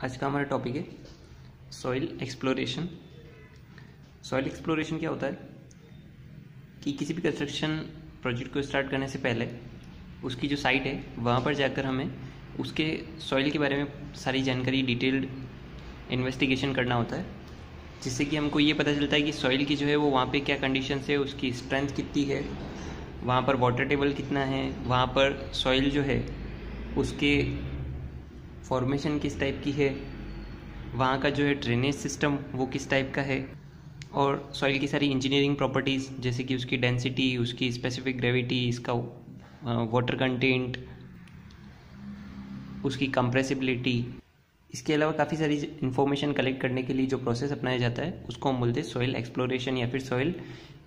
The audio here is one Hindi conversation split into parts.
आज का हमारा टॉपिक है सॉइल एक्सप्लोरेशन। सॉइल एक्सप्लोरेशन क्या होता है कि किसी भी कंस्ट्रक्शन प्रोजेक्ट को स्टार्ट करने से पहले उसकी जो साइट है वहाँ पर जाकर हमें उसके सॉइल के बारे में सारी जानकारी डिटेल्ड इन्वेस्टिगेशन करना होता है, जिससे कि हमको ये पता चलता है कि सॉइल की जो है वो वहाँ पे क्या कंडीशंस है, उसकी स्ट्रेंथ कितनी है, वहाँ पर वाटर टेबल कितना है, वहाँ पर सॉइल जो है उसके फॉर्मेशन किस टाइप की है, वहाँ का जो है ड्रेनेज सिस्टम वो किस टाइप का है, और सॉइल की सारी इंजीनियरिंग प्रॉपर्टीज़ जैसे कि उसकी डेंसिटी, उसकी स्पेसिफिक ग्रेविटी, इसका वाटर कंटेंट, उसकी कंप्रेसिबिलिटी। इसके अलावा काफ़ी सारी इन्फॉर्मेशन कलेक्ट करने के लिए जो प्रोसेस अपनाया जाता है उसको हम बोलते हैं सॉइल एक्सप्लोरेशन या फिर सॉइल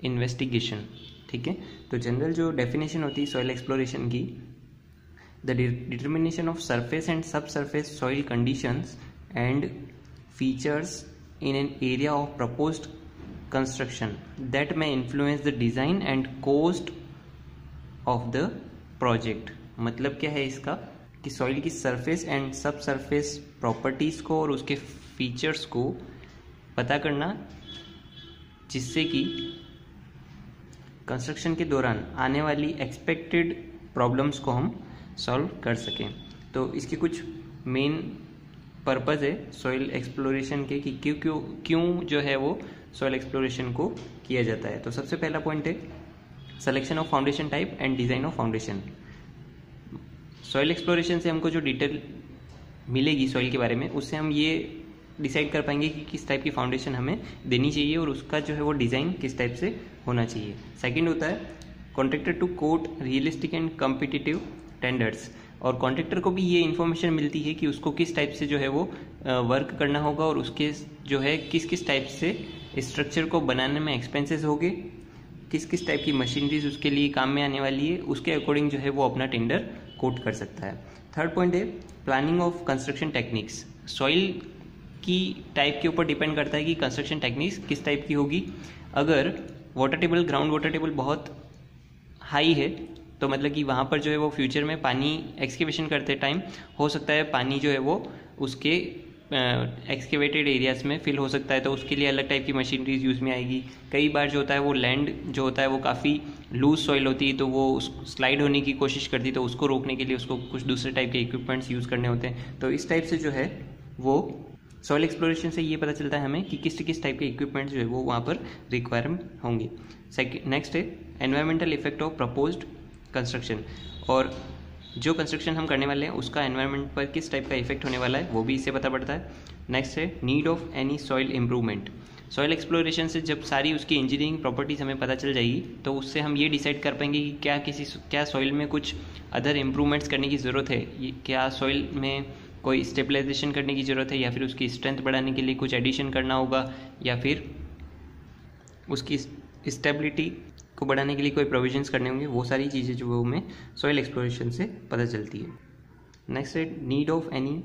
इन्वेस्टिगेशन। ठीक है, तो जनरल जो डेफिनेशन होती है सॉइल एक्सप्लोरेशन की, the determination of surface and sub surface soil conditions and features in an area of proposed construction that may influence the design and cost of the project। मतलब क्या है इसका कि सॉइल की surface and sub surface properties को और उसके फीचर्स को पता करना, जिससे कि कंस्ट्रक्शन के दौरान आने वाली एक्सपेक्टेड प्रॉब्लम्स को हम सॉल्व कर सकें। तो इसके कुछ मेन पर्पज़ है सॉइल एक्सप्लोरेशन के कि क्यों जो है वो सॉइल एक्सप्लोरेशन को किया जाता है। तो सबसे पहला पॉइंट है selection of foundation type and design of foundation. Soil exploration से हमको जो डिटेल मिलेगी सॉइल के बारे में, उससे हम ये डिसाइड कर पाएंगे कि किस टाइप की फाउंडेशन हमें देनी चाहिए और उसका जो है वो डिज़ाइन किस टाइप से होना चाहिए। सेकेंड होता है contractor to quote realistic and competitive tenders, और कॉन्ट्रैक्टर को भी ये इन्फॉर्मेशन मिलती है कि उसको किस टाइप से जो है वो वर्क करना होगा और उसके जो है किस किस टाइप से स्ट्रक्चर को बनाने में एक्सपेंसेस होंगे, किस किस टाइप की मशीनरीज उसके लिए काम में आने वाली है, उसके अकॉर्डिंग जो है वो अपना टेंडर कोट कर सकता है। थर्ड पॉइंट है planning of construction techniques. Soil की टाइप के ऊपर डिपेंड करता है कि कंस्ट्रक्शन टेक्निक्स किस टाइप की होगी। अगर water table, ground water table बहुत हाई है तो मतलब कि वहाँ पर जो है वो फ्यूचर में पानी एक्सकेवेशन करते टाइम हो सकता है पानी जो है वो उसके एक्सकेवेटेड एरियाज में फिल हो सकता है, तो उसके लिए अलग टाइप की मशीनरीज यूज़ में आएगी। कई बार जो होता है वो लैंड जो होता है वो काफ़ी लूज सॉइल होती है, तो वो स्लाइड होने की कोशिश करती है, तो उसको रोकने के लिए उसको कुछ दूसरे टाइप के इक्विपमेंट्स यूज़ करने होते हैं। तो इस टाइप से जो है वो सॉइल एक्सप्लोरेशन से ये पता चलता है हमें कि किस टाइप के इक्विपमेंट्स जो है वो वहाँ पर रिक्वायरमेंट होंगे। नेक्स्ट है environmental effect of proposed construction, और जो कंस्ट्रक्शन हम करने वाले हैं उसका एनवायरनमेंट पर किस टाइप का इफेक्ट होने वाला है वो भी इससे पता पड़ता है। नेक्स्ट है need of any soil improvement. Soil exploration से जब सारी उसकी इंजीनियरिंग प्रॉपर्टीज़ हमें पता चल जाएगी तो उससे हम ये डिसाइड कर पाएंगे कि क्या सॉइल में कुछ अदर इम्प्रूवमेंट्स करने की ज़रूरत है, क्या सॉइल में कोई स्टेबलाइजेशन करने की ज़रूरत है, या फिर उसकी स्ट्रेंथ बढ़ाने के लिए कुछ एडिशन करना होगा, या फिर उसकी स्टेबिलिटी को बढ़ाने के लिए कोई प्रोविजंस करने होंगे। वो सारी चीज़ें जो वो हमें सॉइल एक्सप्लोरेशन से पता चलती है। नेक्स्ट है नीड ऑफ एनी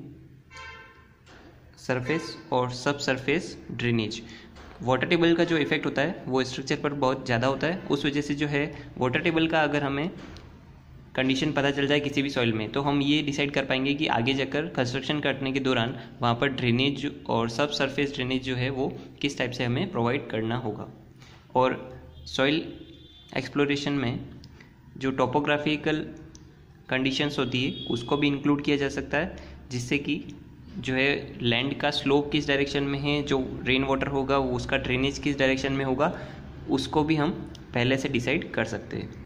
सरफेस और सब सरफेस ड्रेनेज। वाटर टेबल का जो इफेक्ट होता है वो स्ट्रक्चर पर बहुत ज़्यादा होता है, उस वजह से जो है वाटर टेबल का अगर हमें कंडीशन पता चल जाए किसी भी सॉइल में तो हम ये डिसाइड कर पाएंगे कि आगे जाकर कंस्ट्रक्शन करने के दौरान वहाँ पर ड्रेनेज और सब सरफेस ड्रेनेज जो है वो किस टाइप से हमें प्रोवाइड करना होगा। और सॉइल एक्सप्लोरेशन में जो टोपोग्राफिकल कंडीशंस होती है उसको भी इंक्लूड किया जा सकता है, जिससे कि जो है लैंड का स्लोप किस डायरेक्शन में है, जो रेन वाटर होगा वो उसका ड्रेनेज किस डायरेक्शन में होगा, उसको भी हम पहले से डिसाइड कर सकते हैं।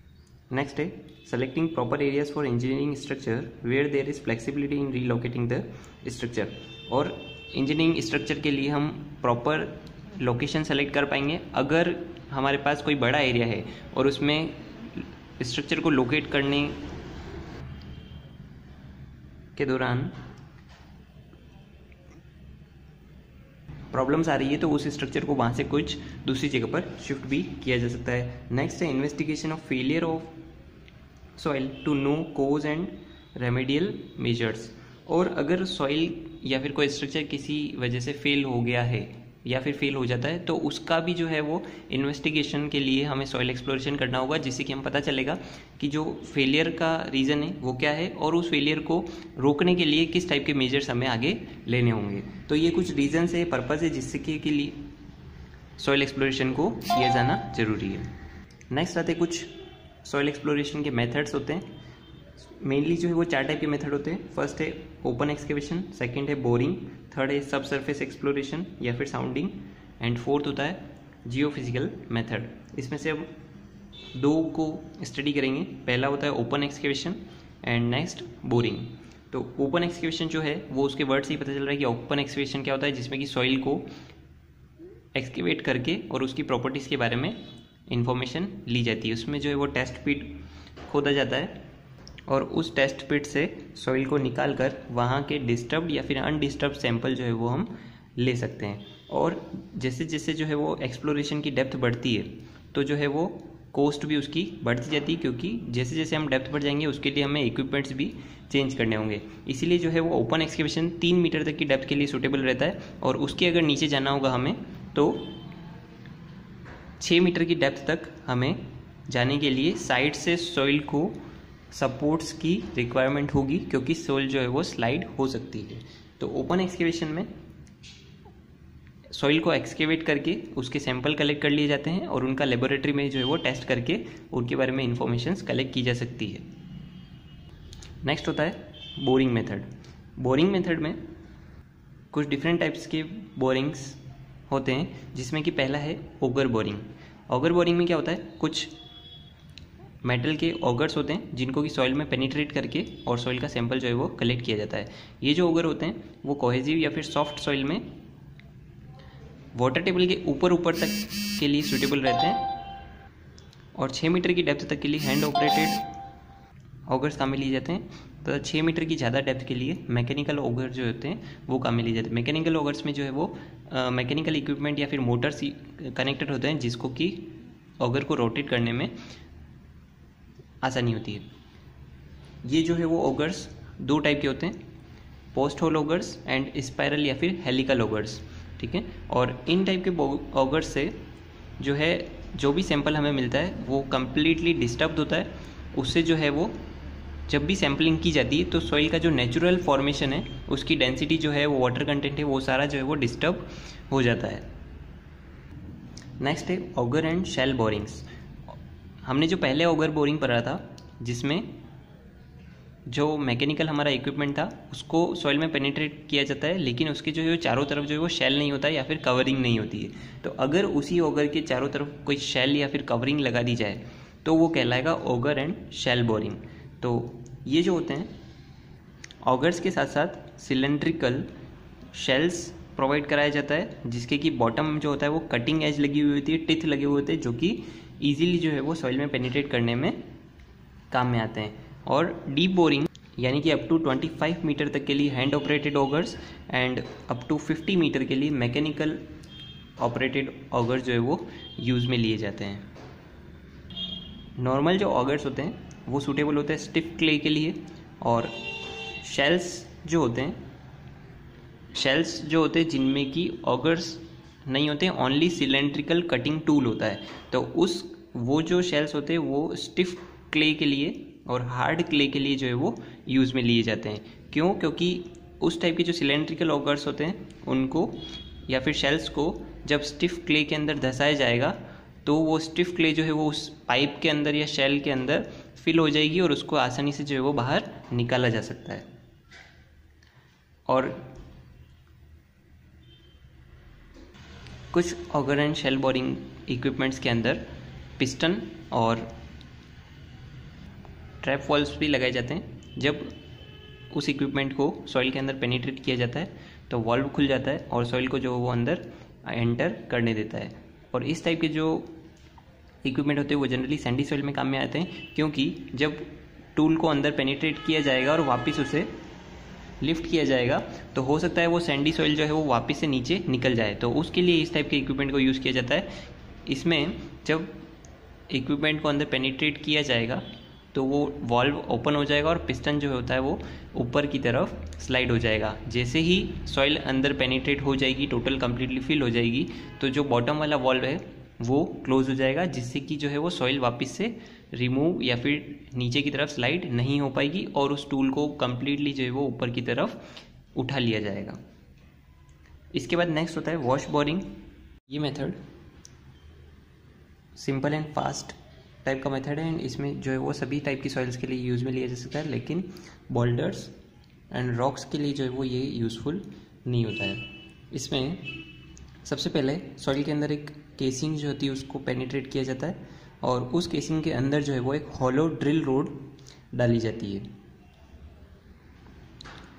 नेक्स्ट है selecting proper areas for engineering structure where there is flexibility in relocating the structure. और इंजीनियरिंग स्ट्रक्चर के लिए हम प्रॉपर लोकेशन सेलेक्ट कर पाएंगे अगर हमारे पास कोई बड़ा एरिया है और उसमें स्ट्रक्चर को लोकेट करने के दौरान प्रॉब्लम्स आ रही है तो उस स्ट्रक्चर को वहाँ से कुछ दूसरी जगह पर शिफ्ट भी किया जा सकता है। नेक्स्ट है investigation of failure of soil to know cause and remedial measures. और अगर सॉइल या फिर कोई स्ट्रक्चर किसी वजह से फेल हो गया है या फिर फेल हो जाता है, तो उसका भी जो है वो इन्वेस्टिगेशन के लिए हमें सॉइल एक्सप्लोरेशन करना होगा, जिससे कि हम पता चलेगा कि जो फेलियर का रीज़न है वो क्या है और उस फेलियर को रोकने के लिए किस टाइप के मेजर्स हमें आगे लेने होंगे। तो ये कुछ रीजन्स है, पर्पज़ है जिससे के लिए सॉइल एक्सप्लोरेशन को किया जाना जरूरी है। नेक्स्ट आते कुछ सॉइल एक्सप्लोरेशन के मेथड्स होते हैं। मेनली जो है वो 4 टाइप के मेथड होते हैं। फर्स्ट है ओपन एक्सकेवेशन, सेकंड है बोरिंग, थर्ड है सब सरफेस एक्सप्लोरेशन या फिर साउंडिंग, एंड फोर्थ होता है जियोफिजिकल मेथड। इसमें से अब 2 को स्टडी करेंगे। पहला होता है open excavation and next boring. तो ओपन एक्सकेवेशन जो है वो उसके वर्ड से ही पता चल रहा है कि ओपन एक्सकेवेशन क्या होता है, जिसमें कि सॉइल को एक्सकेवेट करके और उसकी प्रॉपर्टीज़ के बारे में इंफॉर्मेशन ली जाती है। उसमें जो है वो टेस्ट पिट खोदा जाता है और उस टेस्ट पिट से सॉइल को निकाल कर वहाँ के डिस्टर्ब्ड या फिर अनडिस्टर्ब्ड सैंपल जो है वो हम ले सकते हैं। और जैसे जैसे जो है वो एक्सप्लोरेशन की डेप्थ बढ़ती है तो जो है वो कॉस्ट भी उसकी बढ़ती जाती है, क्योंकि जैसे जैसे हम डेप्थ बढ़ जाएंगे उसके लिए हमें इक्विपमेंट्स भी चेंज करने होंगे। इसीलिए जो है वो ओपन एक्सकेवेशन 3 मीटर तक की डेप्थ के लिए सूटेबल रहता है, और उसके अगर नीचे जाना होगा हमें तो 6 मीटर की डेप्थ तक हमें जाने के लिए साइड से सॉइल को सपोर्ट्स की रिक्वायरमेंट होगी, क्योंकि सॉइल जो है वो स्लाइड हो सकती है। तो ओपन एक्सकेवेशन में सॉइल को एक्सकेवेट करके उसके सैंपल कलेक्ट कर लिए जाते हैं और उनका लेबोरेटरी में जो है वो टेस्ट करके उनके बारे में इंफॉर्मेशन कलेक्ट की जा सकती है। नेक्स्ट होता है बोरिंग मेथड। बोरिंग मेथड में कुछ डिफरेंट टाइप्स के बोरिंग्स होते हैं, जिसमें कि पहला है ऑगर बोरिंग। ऑगर बोरिंग में क्या होता है, कुछ मेटल के ऑगर्स होते हैं जिनको कि सॉइल में पेनिट्रेट करके और सॉइल का सैंपल जो है वो कलेक्ट किया जाता है। ये जो ऑगर होते हैं वो कोहेसिव या फिर सॉफ्ट सॉइल में वाटर टेबल के ऊपर तक के लिए सूटेबल रहते हैं, और 6 मीटर की डेप्थ तक के लिए हैंड ऑपरेटेड ऑगर्स काम में लिए जाते हैं। तो 6 मीटर की ज़्यादा डेप्थ के लिए मैकेनिकल ऑगर जो होते हैं वो काम में लिए जाते हैं। मैकेनिकल ऑगर्स में जो है वो मैकेनिकल इक्विपमेंट या फिर मोटर्स कनेक्टेड होते हैं, जिसको कि ऑगर को रोटेट करने में आसानी होती है। ये जो है वो ऑगर्स 2 टाइप के होते हैं, post hole augers and spiral या फिर हेलिकल ऑगर्स, ठीक है। और इन टाइप के ऑगर्स से जो है जो भी सैंपल हमें मिलता है वो कम्प्लीटली डिस्टर्ब होता है। उससे जो है वो जब भी सैम्पलिंग की जाती है तो सॉइल का जो नेचुरल फॉर्मेशन है उसकी डेंसिटी जो है वो वाटर कंटेंट है वो सारा जो है वो डिस्टर्ब हो जाता है। नेक्स्ट है ऑगर एंड शेल बोरिंग्स। हमने जो पहले ऑगर बोरिंग पढ़ा था जिसमें जो मैकेनिकल हमारा इक्विपमेंट था उसको सॉइल में पेनिट्रेट किया जाता है, लेकिन उसके जो है चारों तरफ जो है वो शेल नहीं होता है या फिर कवरिंग नहीं होती है। तो अगर उसी ऑगर के चारों तरफ कोई शेल या फिर कवरिंग लगा दी जाए तो वो कहलाएगा ऑगर एंड शेल बोरिंग। तो ये जो होते हैं ऑगर्स के साथ साथ सिलेंड्रिकल शेल्स प्रोवाइड कराया जाता है, जिसके कि बॉटम जो होता है वो कटिंग एज लगी हुई होती है, टिथ लगे हुए होते हैं, जो कि ईजिली जो है वो सॉइल में पेनिट्रेट करने में काम में आते हैं। और डीप बोरिंग यानी कि अप टू 25 मीटर तक के लिए hand operated augers and up to 50 metre के लिए मैकेनिकल ऑपरेटेड ऑगर्स जो है वो यूज़ में लिए जाते हैं। नॉर्मल जो ऑगर्स होते हैं वो सूटेबल होते हैं स्टिफ क्ले के लिए, और शेल्स जो होते हैं जिनमें कि ऑगर्स नहीं होते हैं, ओनली सिलेंड्रिकल कटिंग टूल होता है। तो वो जो शेल्स होते हैं वो स्टिफ क्ले के लिए और हार्ड क्ले के लिए जो है वो यूज़ में लिए जाते हैं। क्यों? क्योंकि उस टाइप के जो सिलेंड्रिकल ऑगर्स होते हैं उनको या फिर शेल्स को जब स्टिफ क्ले के अंदर धंसाया जाएगा तो वो स्टिफ क्ले जो है वो उस पाइप के अंदर या शेल के अंदर फिल हो जाएगी और उसको आसानी से जो है वो बाहर निकाला जा सकता है। और कुछ auger and shell boring equipments के अंदर पिस्टन और ट्रैप वॉल्व्स भी लगाए जाते हैं। जब उस इक्विपमेंट को सॉइल के अंदर पेनिट्रेट किया जाता है तो वॉल्व खुल जाता है और सॉइल को जो वो अंदर एंटर करने देता है। और इस टाइप के जो इक्विपमेंट होते हैं वो जनरली सैंडी सॉइल में काम में आते हैं, क्योंकि जब टूल को अंदर पेनिट्रेट किया जाएगा और वापस उसे लिफ्ट किया जाएगा तो हो सकता है वो सैंडी सॉइल जो है वो वापस से नीचे निकल जाए। तो उसके लिए इस टाइप के इक्विपमेंट को यूज़ किया जाता है। इसमें जब इक्विपमेंट को अंदर पेनिट्रेट किया जाएगा तो वो वॉल्व ओपन हो जाएगा और पिस्टन जो होता है वो ऊपर की तरफ स्लाइड हो जाएगा। जैसे ही सॉइल अंदर पेनिट्रेट हो जाएगी, टोटल कंप्लीटली फिल हो जाएगी, तो जो बॉटम वाला वॉल्व है वो क्लोज हो जाएगा, जिससे कि जो है वो सॉइल वापस से रिमूव या फिर नीचे की तरफ स्लाइड नहीं हो पाएगी और उस टूल को कंप्लीटली जो है वो ऊपर की तरफ उठा लिया जाएगा। इसके बाद नेक्स्ट होता है वॉश बोरिंग। ये method simple and fast type का मेथड है एंड इसमें जो है वो सभी टाइप की सॉइल्स के लिए यूज़ में लिया जा सकता है, लेकिन बोल्डर्स एंड रॉक्स के लिए जो है वो ये यूज़फुल नहीं होता है। इसमें सबसे पहले सॉइल के अंदर एक केसिंग जो होती है उसको पेनिट्रेट किया जाता है और उस केसिंग के अंदर जो है वो एक हॉलो ड्रिल रोड डाली जाती है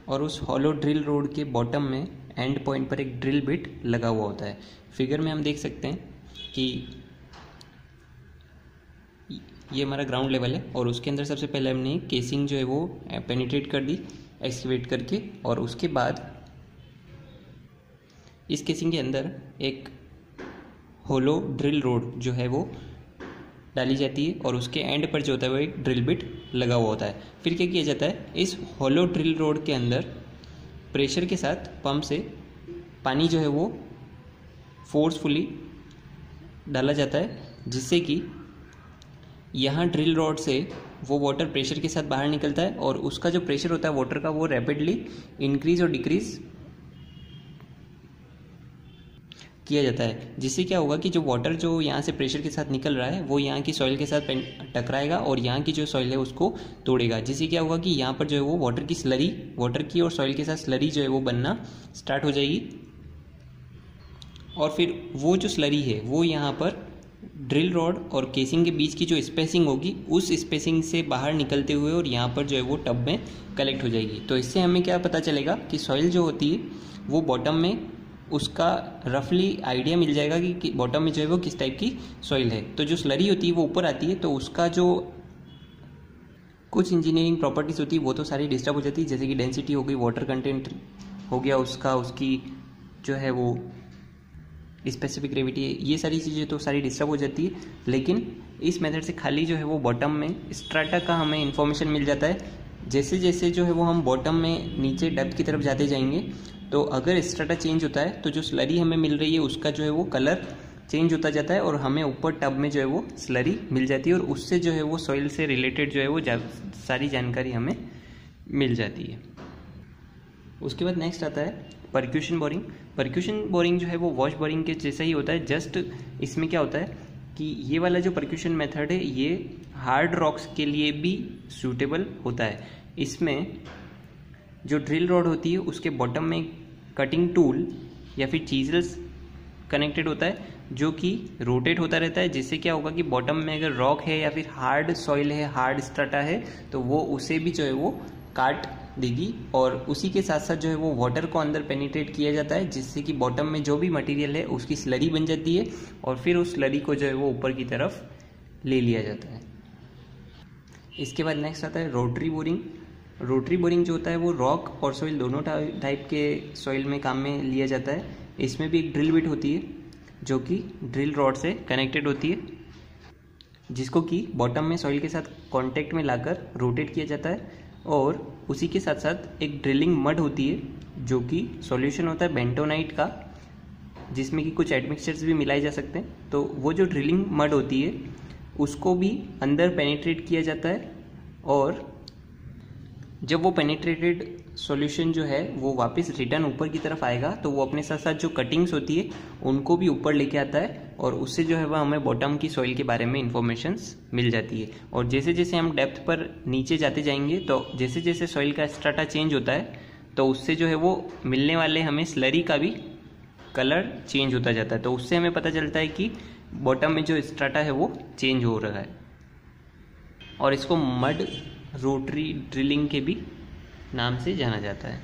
और उस हॉलो ड्रिल रोड के बॉटम में एंड पॉइंट पर एक ड्रिल बिट लगा हुआ होता है। फिगर में हम देख सकते हैं कि ये हमारा ग्राउंड लेवल है और उसके अंदर सबसे पहले हमने केसिंग जो है वो पेनिट्रेट कर दी एक्सकेवेट करके, और उसके बाद इस केसिंग के अंदर एक होलो ड्रिल रोड जो है वो डाली जाती है और उसके एंड पर जो होता है वो एक ड्रिल बिट लगा हुआ होता है। फिर क्या किया जाता है, इस होलो ड्रिल रोड के अंदर प्रेशर के साथ पंप से पानी जो है वो फोर्सफुली डाला जाता है, जिससे कि यहाँ ड्रिल रॉड से वो वाटर प्रेशर के साथ बाहर निकलता है और उसका जो प्रेशर होता है वाटर का वो रैपिडली इंक्रीज और डिक्रीज किया जाता है, जिससे क्या होगा कि जो वाटर जो यहाँ से प्रेशर के साथ निकल रहा है वो यहाँ की सॉइल के साथ टकराएगा और यहाँ की जो सॉइल है उसको तोड़ेगा, जिससे क्या होगा कि यहाँ पर जो है वो वाटर की स्लरी, वाटर की और सॉइल के साथ स्लरी जो है वो बनना स्टार्ट हो जाएगी और फिर वो जो स्लरी है वो यहाँ पर ड्रिल रॉड और केसिंग के बीच की जो स्पेसिंग होगी उस स्पेसिंग से बाहर निकलते हुए और यहाँ पर जो है वो टब में कलेक्ट हो जाएगी। तो इससे हमें क्या पता चलेगा कि सॉइल जो होती है वो बॉटम में उसका रफली आइडिया मिल जाएगा कि बॉटम में जो है वो किस टाइप की सॉइल है। तो जो स्लरी होती है वो ऊपर आती है तो उसका जो कुछ इंजीनियरिंग प्रॉपर्टीज़ होती है वो तो सारी डिस्टर्ब हो जाती है, जैसे कि डेंसिटी हो गई, वाटर कंटेंट हो गया उसका, उसकी जो है वो स्पेसिफिक ग्रेविटी, ये सारी चीज़ें तो सारी डिस्टर्ब हो जाती है। लेकिन इस मेथड से खाली जो है वो बॉटम में स्ट्राटा का हमें इन्फॉर्मेशन मिल जाता है। जैसे जैसे जो है वो हम बॉटम में नीचे डेप्थ की तरफ जाते जाएंगे तो अगर स्ट्राटा चेंज होता है तो जो स्लरी हमें मिल रही है उसका जो है वो कलर चेंज होता जाता है और हमें ऊपर टब में जो है वो स्लरी मिल जाती है और उससे जो है वो सॉइल से रिलेटेड जो है वो सारी जानकारी हमें मिल जाती है। उसके बाद नेक्स्ट आता है परक्यूशन बोरिंग। परक्यूशन बोरिंग जो है वो वॉश बोरिंग के जैसा ही होता है, जस्ट इसमें क्या होता है कि ये वाला जो परक्यूशन मेथड है ये हार्ड रॉक्स के लिए भी सूटेबल होता है। इसमें जो ड्रिल रॉड होती है उसके बॉटम में कटिंग टूल या फिर चीजल्स कनेक्टेड होता है जो कि रोटेट होता रहता है, जिससे क्या होगा कि बॉटम में अगर रॉक है या फिर हार्ड सॉइल है, हार्ड स्ट्राटा है, तो वो उसे भी जो है वो काट देगी और उसी के साथ साथ जो है वो वाटर को अंदर पेनिट्रेट किया जाता है, जिससे कि बॉटम में जो भी मटेरियल है उसकी स्लरी बन जाती है और फिर उस स्लरी को जो है वो ऊपर की तरफ ले लिया जाता है। इसके बाद नेक्स्ट आता है रोटरी बोरिंग। रोटरी बोरिंग जो होता है वो रॉक और सॉइल दोनों टाइप के सॉइल में काम में लिया जाता है। इसमें भी एक ड्रिल बिट होती है जो कि ड्रिल रॉड से कनेक्टेड होती है, जिसको कि बॉटम में सॉइल के साथ कांटेक्ट में लाकर रोटेट किया जाता है और उसी के साथ साथ एक ड्रिलिंग मड होती है जो कि सॉल्यूशन होता है बेंटोनाइट का, जिसमें कि कुछ एडमिक्सचर्स भी मिलाए जा सकते हैं। तो वो जो ड्रिलिंग मड होती है उसको भी अंदर पेनिट्रेट किया जाता है और जब वो पेनिट्रेटेड सॉल्यूशन जो है वो वापस रिटर्न ऊपर की तरफ आएगा तो वो अपने साथ साथ जो कटिंग्स होती है उनको भी ऊपर लेके आता है और उससे जो है वह हमें बॉटम की सॉइल के बारे में इंफॉर्मेशंस मिल जाती है। और जैसे जैसे हम डेप्थ पर नीचे जाते जाएंगे तो जैसे जैसे सॉइल का स्ट्राटा चेंज होता है तो उससे जो है वो मिलने वाले हमें स्लरी का भी कलर चेंज होता जाता है। तो उससे हमें पता चलता है कि बॉटम में जो स्ट्राटा है वो चेंज हो रहा है और इसको मड रोटरी ड्रिलिंग के भी नाम से जाना जाता है।